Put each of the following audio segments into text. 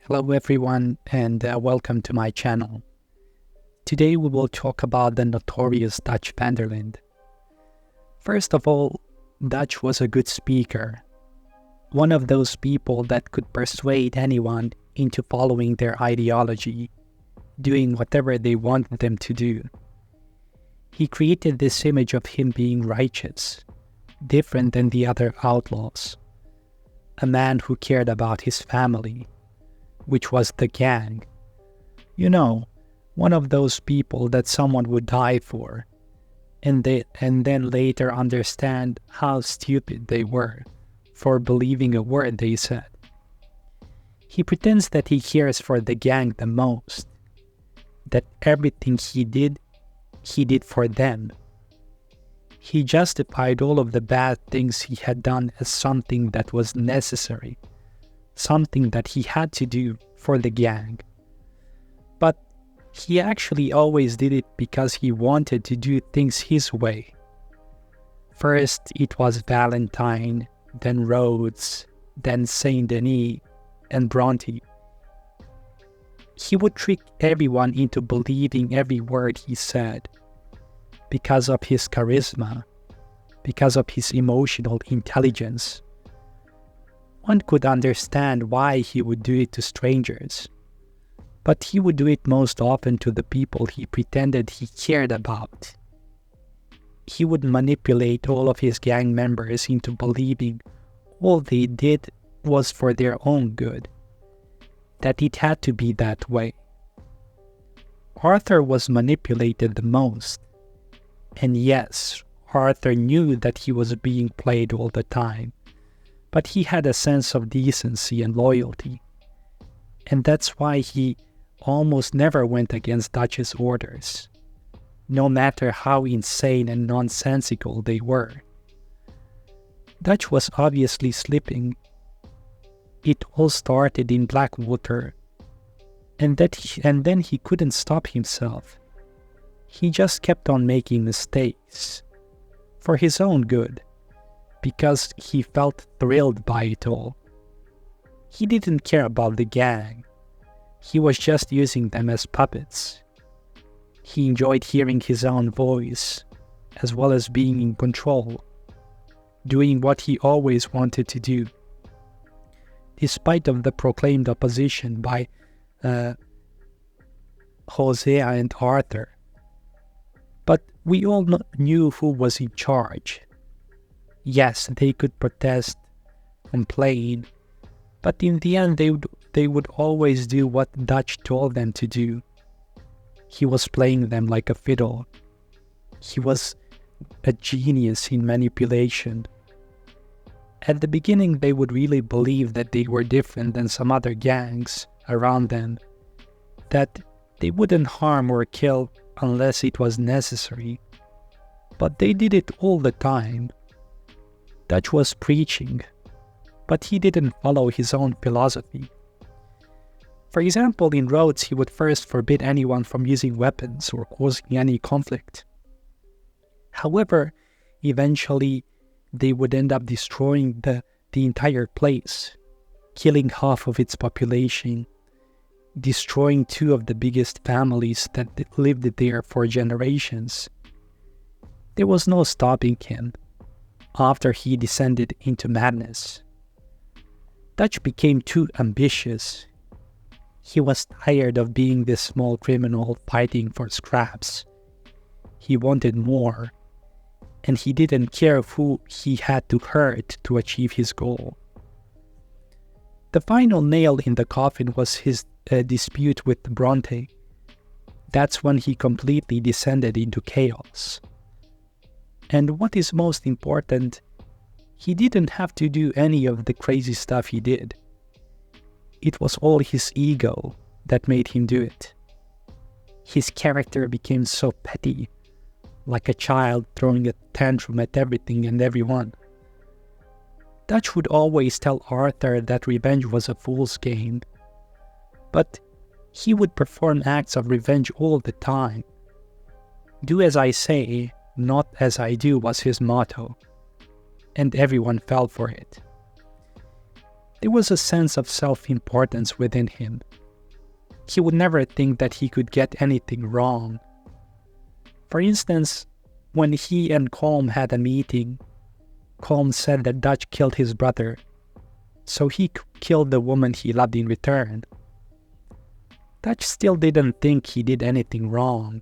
Hello everyone and welcome to my channel. Today we will talk about the notorious Dutch van der Linde. First of all, Dutch was a good speaker. One of those people that could persuade anyone into following their ideology, doing whatever they wanted them to do. He created this image of him being righteous, different than the other outlaws. A man who cared about his family, which was the gang. You know, one of those people that someone would die for, and then later understand how stupid they were for believing a word they said. He pretends that he cares for the gang the most, that everything he did for them. He justified all of the bad things he had done as something that was necessary, something that he had to do for the gang. But he actually always did it because he wanted to do things his way. First it was Valentine, then Rhodes, then Saint Denis, and Bronte. He would trick everyone into believing every word he said, because of his charisma, because of his emotional intelligence. One could understand why he would do it to strangers, but he would do it most often to the people he pretended he cared about. He would manipulate all of his gang members into believing all they did was for their own good, that it had to be that way. Arthur was manipulated the most, and yes, Arthur knew that he was being played all the time, but he had a sense of decency and loyalty, and that's why he almost never went against Dutch's orders, no matter how insane and nonsensical they were. Dutch was obviously slipping. It all started in Blackwater, and then he couldn't stop himself. He just kept on making mistakes, for his own good, because he felt thrilled by it all. He didn't care about the gang. He was just using them as puppets. He enjoyed hearing his own voice, as well as being in control, doing what he always wanted to do, despite of the proclaimed opposition by Hosea and Arthur. But we all knew who was in charge. Yes, they could protest, complain, but in the end they would always do what Dutch told them to do. He was playing them like a fiddle. He was a genius in manipulation. At the beginning they would really believe that they were different than some other gangs around them, that they wouldn't harm or kill unless it was necessary, but they did it all the time. Dutch was preaching, but he didn't follow his own philosophy. For example, in Rhodes he would first forbid anyone from using weapons or causing any conflict. However, eventually they would end up destroying the entire place, killing half of its population, destroying two of the biggest families that lived there for generations. There was no stopping him after he descended into madness. Dutch became too ambitious. He was tired of being this small criminal fighting for scraps. He wanted more, and he didn't care who he had to hurt to achieve his goal. The final nail in the coffin was his dispute with Bronte. That's when he completely descended into chaos. And what is most important, he didn't have to do any of the crazy stuff he did. It was all his ego that made him do it. His character became so petty, like a child throwing a tantrum at everything and everyone. Dutch would always tell Arthur that revenge was a fool's game, but he would perform acts of revenge all the time. Do as I say, not as I do was his motto, and everyone fell for it. There was a sense of self-importance within him. He would never think that he could get anything wrong. For instance, when he and Colm had a meeting, Colm said that Dutch killed his brother, so he killed the woman he loved in return. Dutch still didn't think he did anything wrong,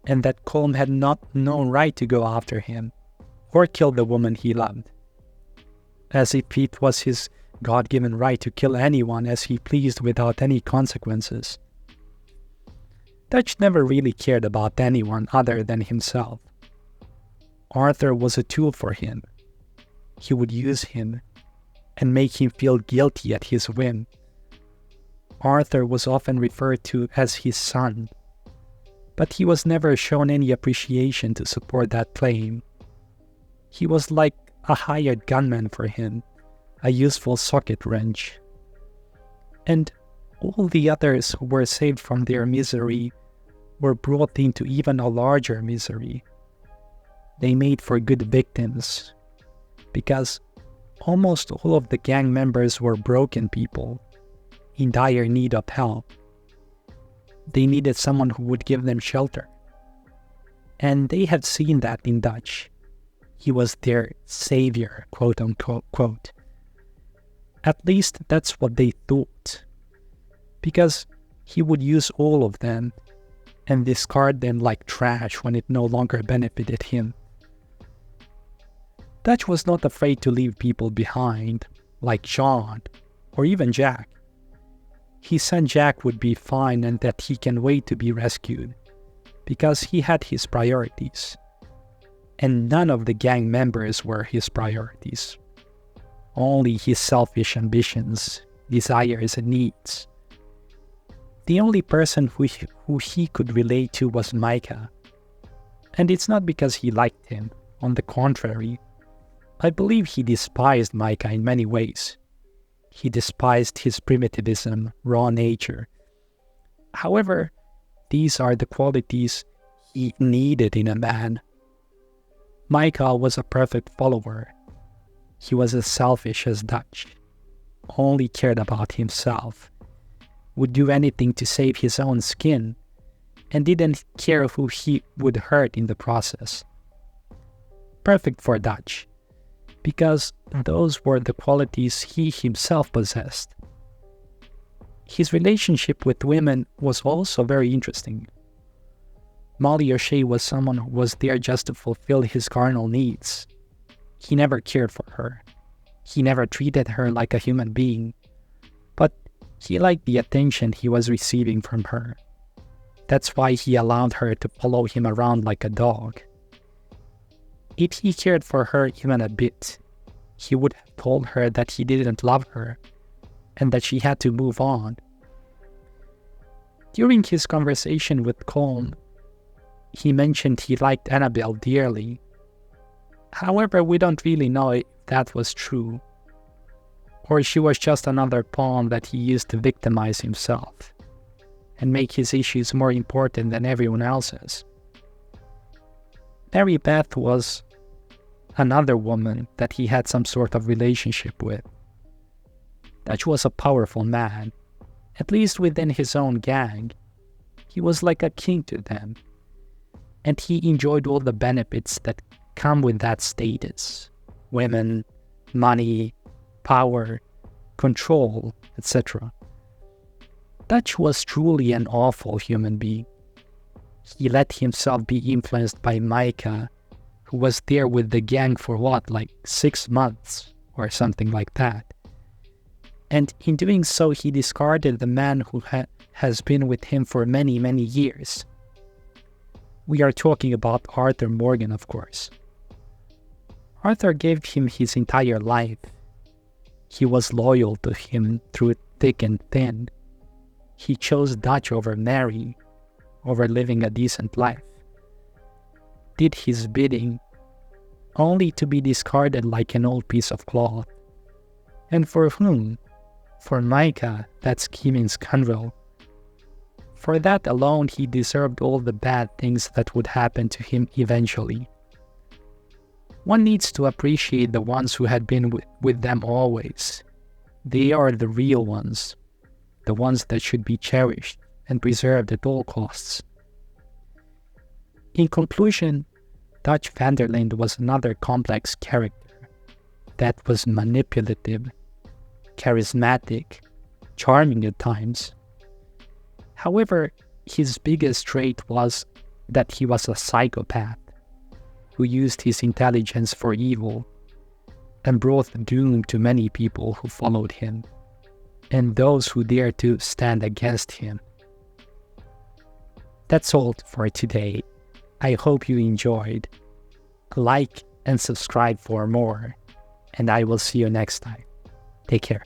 and that Colm had no right to go after him or kill the woman he loved, as if it was his God-given right to kill anyone as he pleased without any consequences. Dutch never really cared about anyone other than himself. Arthur was a tool for him. He would use him and make him feel guilty at his whim. Arthur was often referred to as his son, but he was never shown any appreciation to support that claim. He was like a hired gunman for him, a useful socket wrench. And all the others who were saved from their misery were brought into even a larger misery. They made for good victims, because almost all of the gang members were broken people in dire need of help. They needed someone who would give them shelter. And they had seen that in Dutch. He was their savior, quote unquote. At least that's what they thought. Because he would use all of them and discard them like trash when it no longer benefited him. Dutch was not afraid to leave people behind, like John, or even Jack. He said Jack would be fine and that he can wait to be rescued, because he had his priorities. And none of the gang members were his priorities. Only his selfish ambitions, desires, and needs. The only person who he could relate to was Micah. And it's not because he liked him. On the contrary, I believe he despised Micah in many ways. He despised his primitivism, raw nature. However, these are the qualities he needed in a man. Micah was a perfect follower. He was as selfish as Dutch, only cared about himself, would do anything to save his own skin, and didn't care who he would hurt in the process. Perfect for Dutch, because those were the qualities he himself possessed. His relationship with women was also very interesting. Molly O'Shea was someone who was there just to fulfill his carnal needs. He never cared for her. He never treated her like a human being. But he liked the attention he was receiving from her. That's why he allowed her to follow him around like a dog. If he cared for her even a bit, he would have told her that he didn't love her and that she had to move on. During his conversation with Colm, he mentioned he liked Annabelle dearly. However, we don't really know if that was true, or she was just another pawn that he used to victimize himself and make his issues more important than everyone else's. Mary Beth was another woman that he had some sort of relationship with. Dutch was a powerful man, at least within his own gang. He was like a king to them, and he enjoyed all the benefits that come with that status: women, money, power, control, etc. Dutch was truly an awful human being. He let himself be influenced by Micah, who was there with the gang for like 6 months or something like that. And in doing so, he discarded the man who has been with him for many, many years. We are talking about Arthur Morgan, of course. Arthur gave him his entire life. He was loyal to him through thick and thin. He chose Dutch over Mary, over living a decent life. Did his bidding, only to be discarded like an old piece of cloth. And for whom? For Micah, that scheming scoundrel. For that alone, he deserved all the bad things that would happen to him eventually. One needs to appreciate the ones who had been with them always, They are the real ones, the ones that should be cherished and preserved at all costs. In conclusion, Dutch van der Linde was another complex character that was manipulative, charismatic, charming at times. However, his biggest trait was that he was a psychopath who used his intelligence for evil and brought doom to many people who followed him and those who dared to stand against him. That's all for today. I hope you enjoyed. Like and subscribe for more, and I will see you next time. Take care.